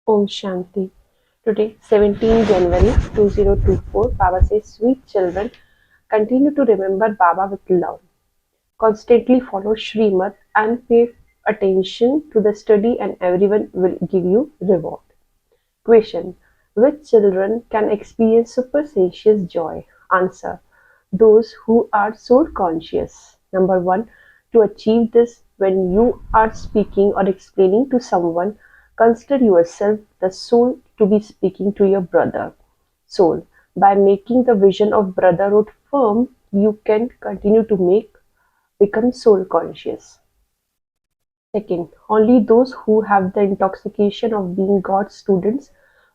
Om Shanti. Today, 17 January 2024, Baba says, Sweet children, continue to remember Baba with love. Constantly follow Srimad and pay attention to the study, and everyone will give you reward. Question: which children can experience superstitious joy? Answer: those who are soul conscious. Number one, to achieve this, when you are speaking or explaining to someone, consider yourself the soul to be speaking to your brother soul. By making the vision of brotherhood firm, you can continue to become soul conscious. Second, only those who have the intoxication of being God's students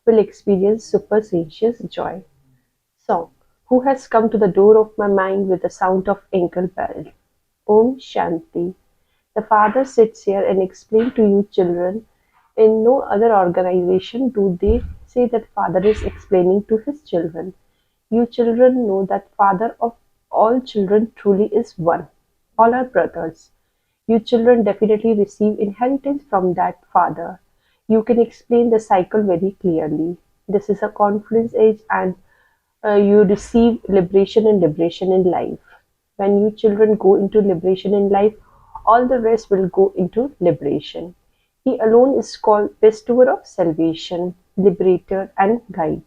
will experience superstitious joy. Song: who has come to the door of my mind with the sound of ankle bell? Om Shanti. The Father sits here and explains to you children. In no other organization do they say that Father is explaining to his children. You children know that Father of all children truly is one. All are brothers. You children definitely receive inheritance from that Father. You can explain the cycle very clearly. This is a confluence age, and you receive liberation and liberation in life. When you children go into liberation in life, all the rest will go into liberation. He alone is called bestower of salvation, liberator, and guide.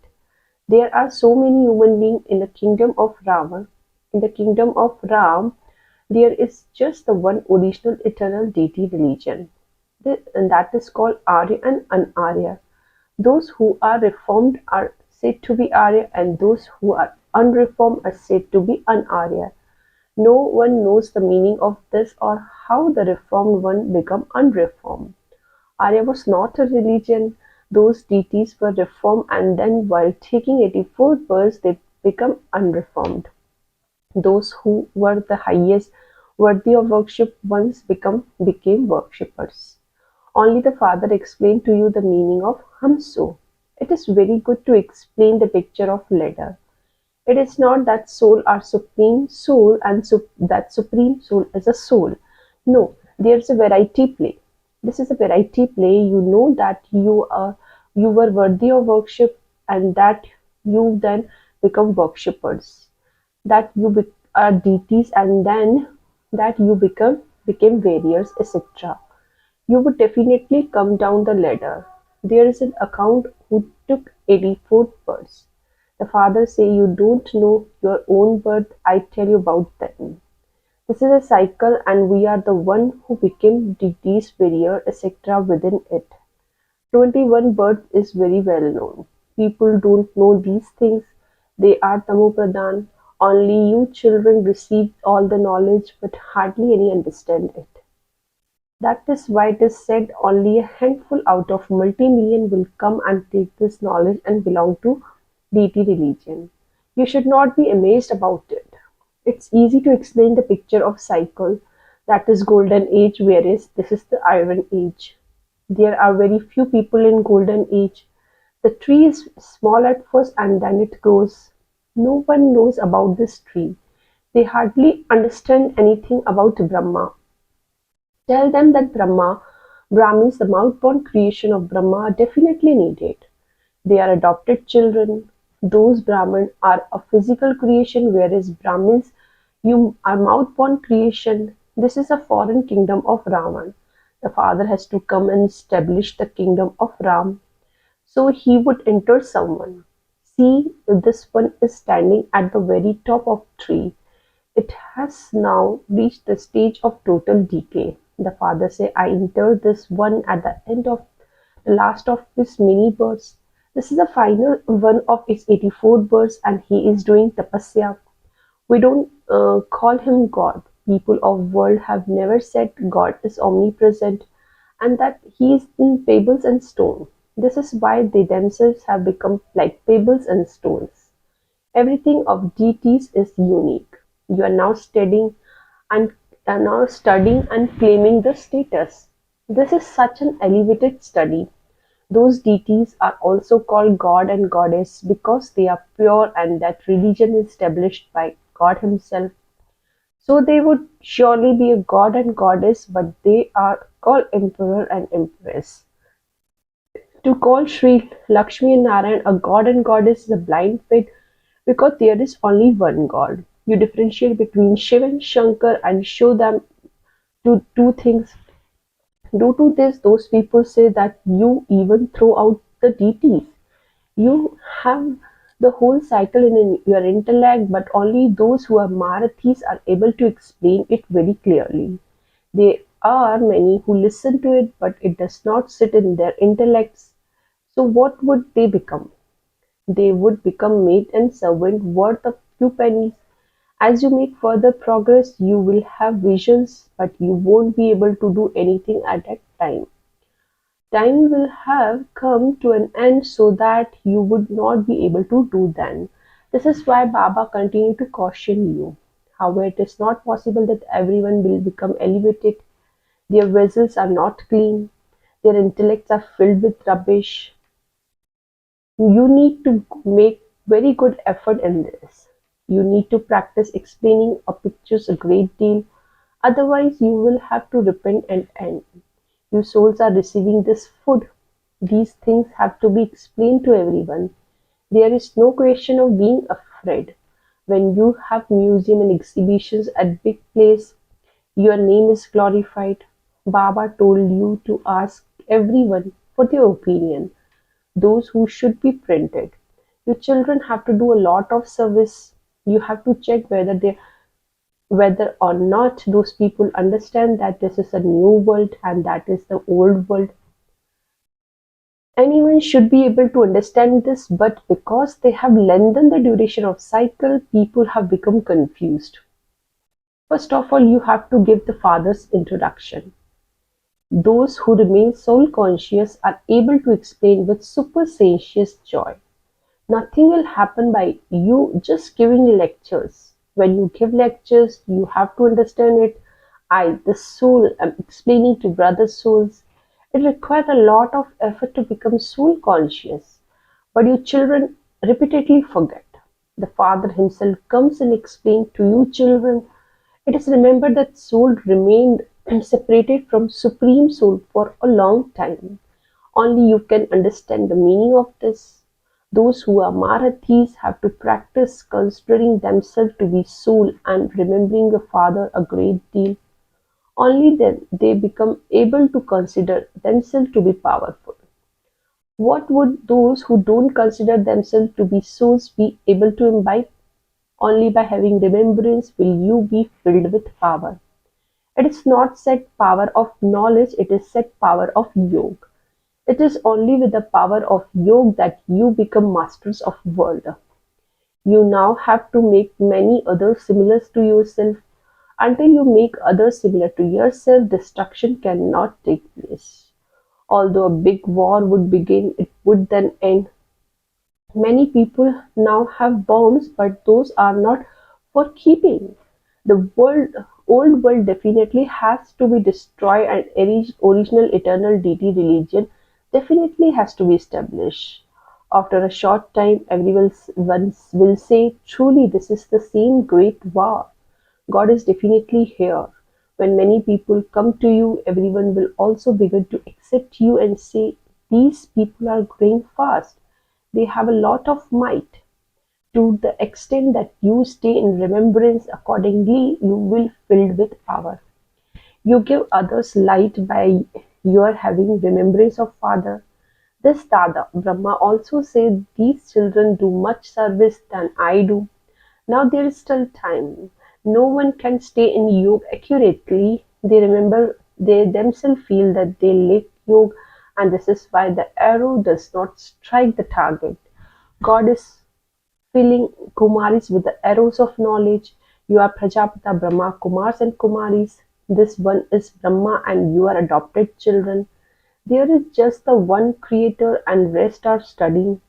There are so many human beings in the kingdom of Rama. In the kingdom of Ram, there is just the one original eternal deity religion, and that is called Arya and Anarya. Those who are reformed are said to be Arya, and those who are unreformed are said to be Anarya. No one knows the meaning of this or how the reformed one become unreformed. Arya was not a religion. Those deities were reformed, and then while taking 84 births they become unreformed. Those who were the highest worthy of worship once became worshippers. Only the Father explained to you the meaning of Hamso. It is very good to explain the picture of ladder. It is not that soul are supreme soul and that supreme soul is a soul. No, there's a variety play. This is a variety play. You know that you were worthy of worship, and that you then become worshippers, that are deities, and then that you became warriors, etc. You would definitely come down the ladder. There is an account who took 84 births. The Father say you don't know your own birth, I tell you about them. This is a cycle, and we are the one who became deities, warrior, etc. within it. 21 birth is very well known. People don't know these things. They are Tamopradhan. Only you children receive all the knowledge, but hardly any understand it. That is why it is said only a handful out of multi-million will come and take this knowledge and belong to deity religion. You should not be amazed about it. It's easy to explain the picture of cycle, that is golden age, whereas this is the iron age. There are very few people in golden age. The tree is small at first and then it grows. No one knows about this tree. They hardly understand anything about Brahma. Tell them that Brahmins, the mouth-born creation of Brahma, are definitely needed. They are adopted children. Those Brahmins are a physical creation, whereas Brahmins, you are mouth-born creation. This is a foreign kingdom of Ravan. The Father has to come and establish the kingdom of Ram. So he would enter someone. See, this one is standing at the very top of tree. It has now reached the stage of total decay. The Father say, I enter this one at the end of the last of his many births. This is the final one of his 84 births, and he is doing tapasya. We don't call him God. People of world have never said God is omnipresent and that he is in pebbles and stone. This is why they themselves have become like pebbles and stones. Everything of deities is unique. You are now studying and claiming the status. This is such an elevated study. Those deities are also called God and Goddess because they are pure, and that religion is established by God Himself. So they would surely be a God and Goddess, but they are called Emperor and Empress. To call Sri Lakshmi and Narayan a god and goddess is a blind faith because there is only one God. You differentiate between Shiva and Shankar and show them to two things. Due to this, those people say that you even throw out the deities. You have the whole cycle in your intellect, but only those who are Marathis are able to explain it very clearly. There are many who listen to it, but it does not sit in their intellects. So what would they become? They would become maid and servant worth a few pennies. As you make further progress, you will have visions, but you won't be able to do anything at that time. Time will have come to an end so that you would not be able to do then. This is why Baba continued to caution you. However, it is not possible that everyone will become elevated. Their vessels are not clean. Their intellects are filled with rubbish. You need to make very good effort in this. You need to practice explaining a pictures a great deal. Otherwise, you will have to repent and end. You souls are receiving this food. These things have to be explained to everyone. There is no question of being afraid. When you have museum and exhibitions at big place, your name is glorified. Baba told you to ask everyone for their opinion, those who should be printed. Your children have to do a lot of service. You have to check whether or not those people understand that this is a new world and that is the old world. Anyone should be able to understand this, but because they have lengthened the duration of cycle, people have become confused. First of all, you have to give the father's introduction. Those who remain soul conscious are able to explain with supersensuous joy. Nothing will happen by you just giving lectures. When you give lectures, you have to understand it. I, the soul, am explaining to brother souls. It requires a lot of effort to become soul conscious. But your children repeatedly forget. The Father himself comes and explains to you children. It is remembered that soul remained separated from Supreme Soul for a long time. Only you can understand the meaning of this. Those who are Marathis have to practice considering themselves to be soul and remembering the Father a great deal. Only then they become able to consider themselves to be powerful. What would those who don't consider themselves to be souls be able to imbibe? Only by having remembrance will you be filled with power. It is not said power of knowledge, it is said power of yoga. It is only with the power of yoga that you become masters of world. You now have to make many others similar to yourself. Until you make others similar to yourself, destruction cannot take place. Although a big war would begin, it would then end. Many people now have bombs, but those are not for keeping. The old world definitely has to be destroyed and original eternal deity religion definitely has to be established. After a short time, everyone will say, truly this is the same great war. God is definitely here. When many people come to you, everyone will also begin to accept you and say, these people are growing fast. They have a lot of might. To the extent that you stay in remembrance, accordingly you will filled with power. You give others light by your having remembrance of Father. This Dada, Brahma also said, these children do much service than I do. Now there is still time. No one can stay in yoga accurately. They remember, they themselves feel that they lack yoga, and this is why the arrow does not strike the target. God is filling Kumaris with the arrows of knowledge. You are Prajapata Brahma Kumars and Kumaris. This one is Brahma and you are adopted children. There is just the one creator and rest are studying.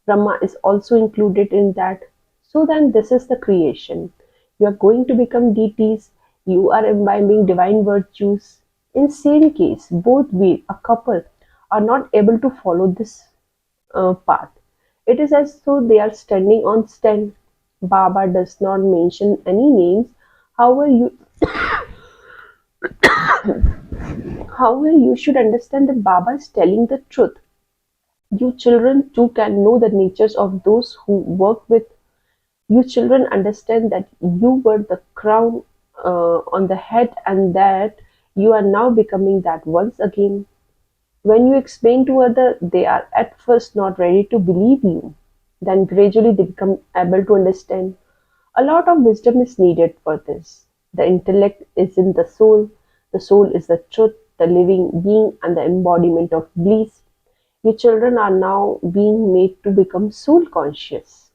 Brahma is also included in that. So then this is the creation. You are going to become deities. You are imbibing divine virtues. In same case, both we, a couple, are not able to follow this path. It is as though they are standing on stand. Baba does not mention any names. However, you should understand that Baba is telling the truth. You children too can know the natures of those who work with. You children understand that you were the crown on the head and that you are now becoming that once again. When you explain to others, they are at first not ready to believe you. Then gradually they become able to understand. A lot of wisdom is needed for this. The intellect is in the soul is the truth, the living being, and the embodiment of bliss. You children are now being made to become soul conscious.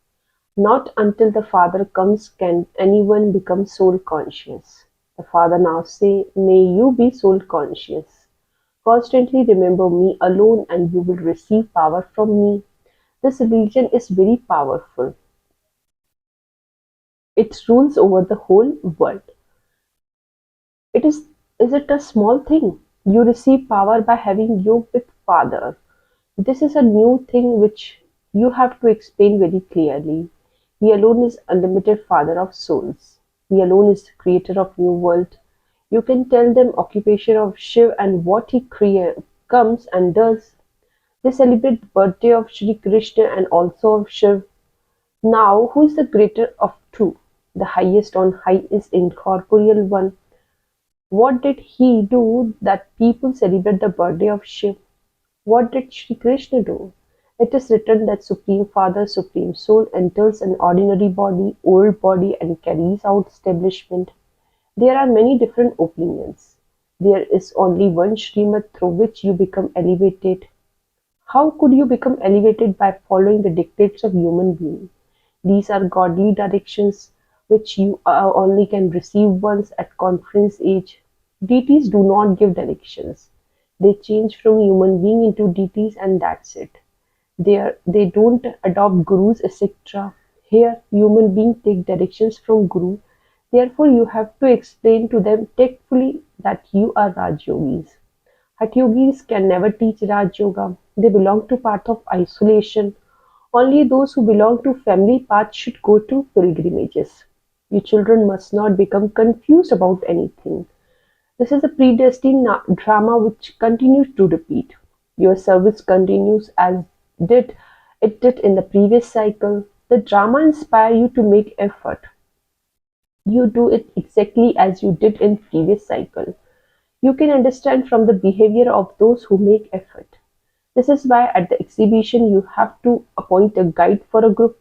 Not until the Father comes can anyone become soul conscious. The Father now say, may you be soul conscious. Constantly remember me alone and you will receive power from me. This religion is very powerful. It rules over the whole world. It is it a small thing? You receive power by having yoga with Father. This is a new thing which you have to explain very clearly. He alone is unlimited Father of souls. He alone is the creator of new world. You can tell them occupation of Shiv and what he comes and does. They celebrate the birthday of Shri Krishna and also of Shiv. Now, who is the greater of two? The highest on high is incorporeal one. What did he do that people celebrate the birthday of Shiv? What did Shri Krishna do? It is written that Supreme Father, Supreme Soul enters an ordinary body, old body, and carries out establishment. There are many different opinions. There is only one Srimad through which you become elevated. How could you become elevated by following the dictates of human being? These are godly directions which you only can receive once at conference age. Deities do not give directions. They change from human being into deities and that's it. They don't adopt gurus etc. Here human beings take directions from guru. Therefore you have to explain to them tactfully that you are Rajyogis. Hatha yogis can never teach Raj Yoga. They belong to path of isolation. Only those who belong to family path should go to pilgrimages. You children must not become confused about anything. This is a predestined drama which continues to repeat. Your service continues as did it did in the previous cycle. The drama inspires you to make effort. You do it exactly as you did in previous cycle. You can understand from the behavior of those who make effort. This is why at the exhibition you have to appoint a guide for a group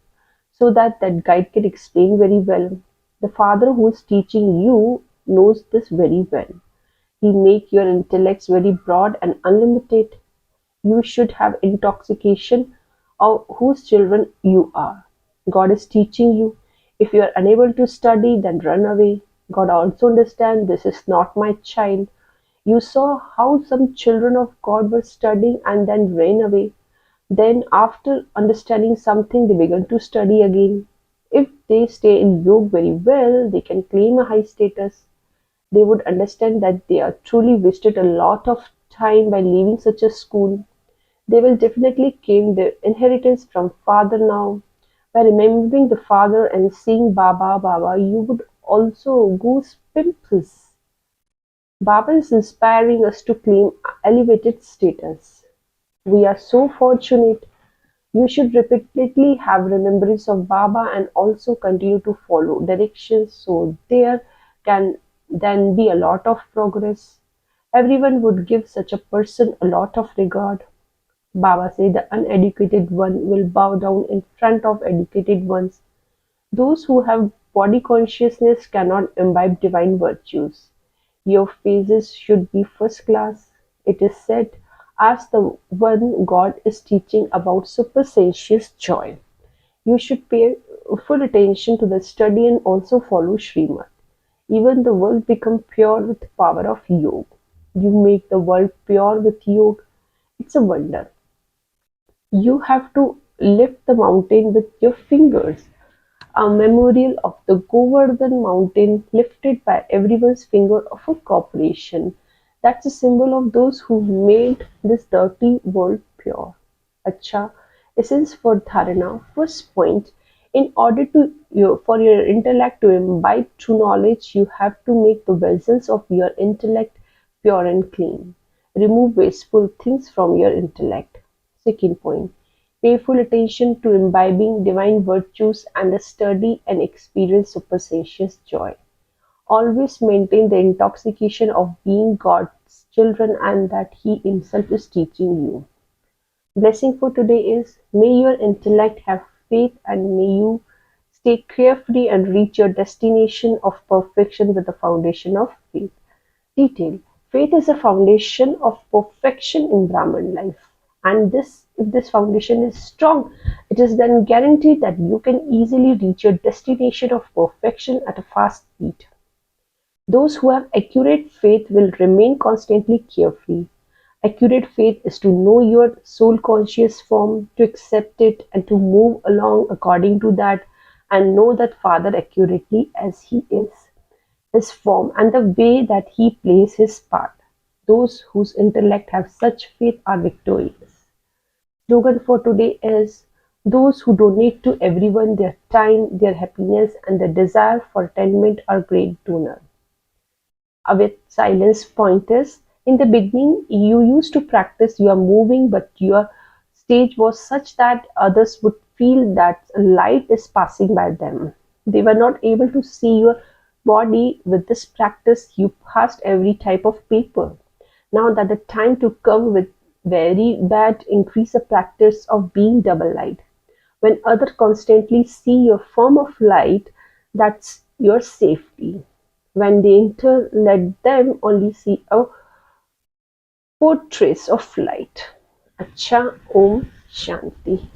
so that that guide can explain very well. The father who is teaching you knows this very well. He make your intellects very broad and unlimited. You should have intoxication of whose children you are. God is teaching you. If you are unable to study, then run away. God also understands this is not my child. You saw how some children of God were studying and then ran away. Then, after understanding something, they began to study again. If they stay in yoga very well, they can claim a high status. They would understand that they are truly wasted a lot of time by leaving such a school. They will definitely claim their inheritance from father now. By remembering the father and seeing Baba Baba, you would also goose pimples. Baba is inspiring us to claim elevated status. We are so fortunate. You should repeatedly have remembrance of Baba and also continue to follow directions so there can then be a lot of progress. Everyone would give such a person a lot of regard. Baba said the uneducated one will bow down in front of educated ones. Those who have body consciousness cannot imbibe divine virtues. Your phases should be first class. It is said, as the one God is teaching about supersensuous joy. You should pay full attention to the study and also follow Srimad. Even the world become pure with the power of yoga. You make the world pure with yoga. It's a wonder. You have to lift the mountain with your fingers. A memorial of the Govardhan mountain lifted by everyone's finger of a corporation. That's a symbol of those who made this dirty world pure. Acha, essence for dharana. First point, in order for your intellect to imbibe true knowledge, you have to make the vessels of your intellect pure and clean. Remove wasteful things from your intellect. Second point, payful attention to imbibing divine virtues and the study and experience superstitious joy. Always maintain the intoxication of being God's children and that He Himself is teaching you. Blessing for today is, may your intellect have faith and may you stay carefree and reach your destination of perfection with the foundation of faith. Detail: faith is the foundation of perfection in Brahman life. And if this foundation is strong, it is then guaranteed that you can easily reach your destination of perfection at a fast speed. Those who have accurate faith will remain constantly carefree. Accurate faith is to know your soul conscious form, to accept it, and to move along according to that, and know that Father accurately as He is, His form, and the way that He plays His part. Those whose intellect have such faith are victorious. Slogan for today is, those who donate to everyone their time, their happiness, and their desire for attainment are great donors. With silence pointers. In the beginning, you used to practice your moving, but your stage was such that others would feel that light is passing by them. They were not able to see your body. With this practice, you passed every type of paper. Now that the time to come with very bad, increase the practice of being double light. When others constantly see your form of light, that's your safety. When they enter, let them only see a portraits of light. Acha, Om Shanti.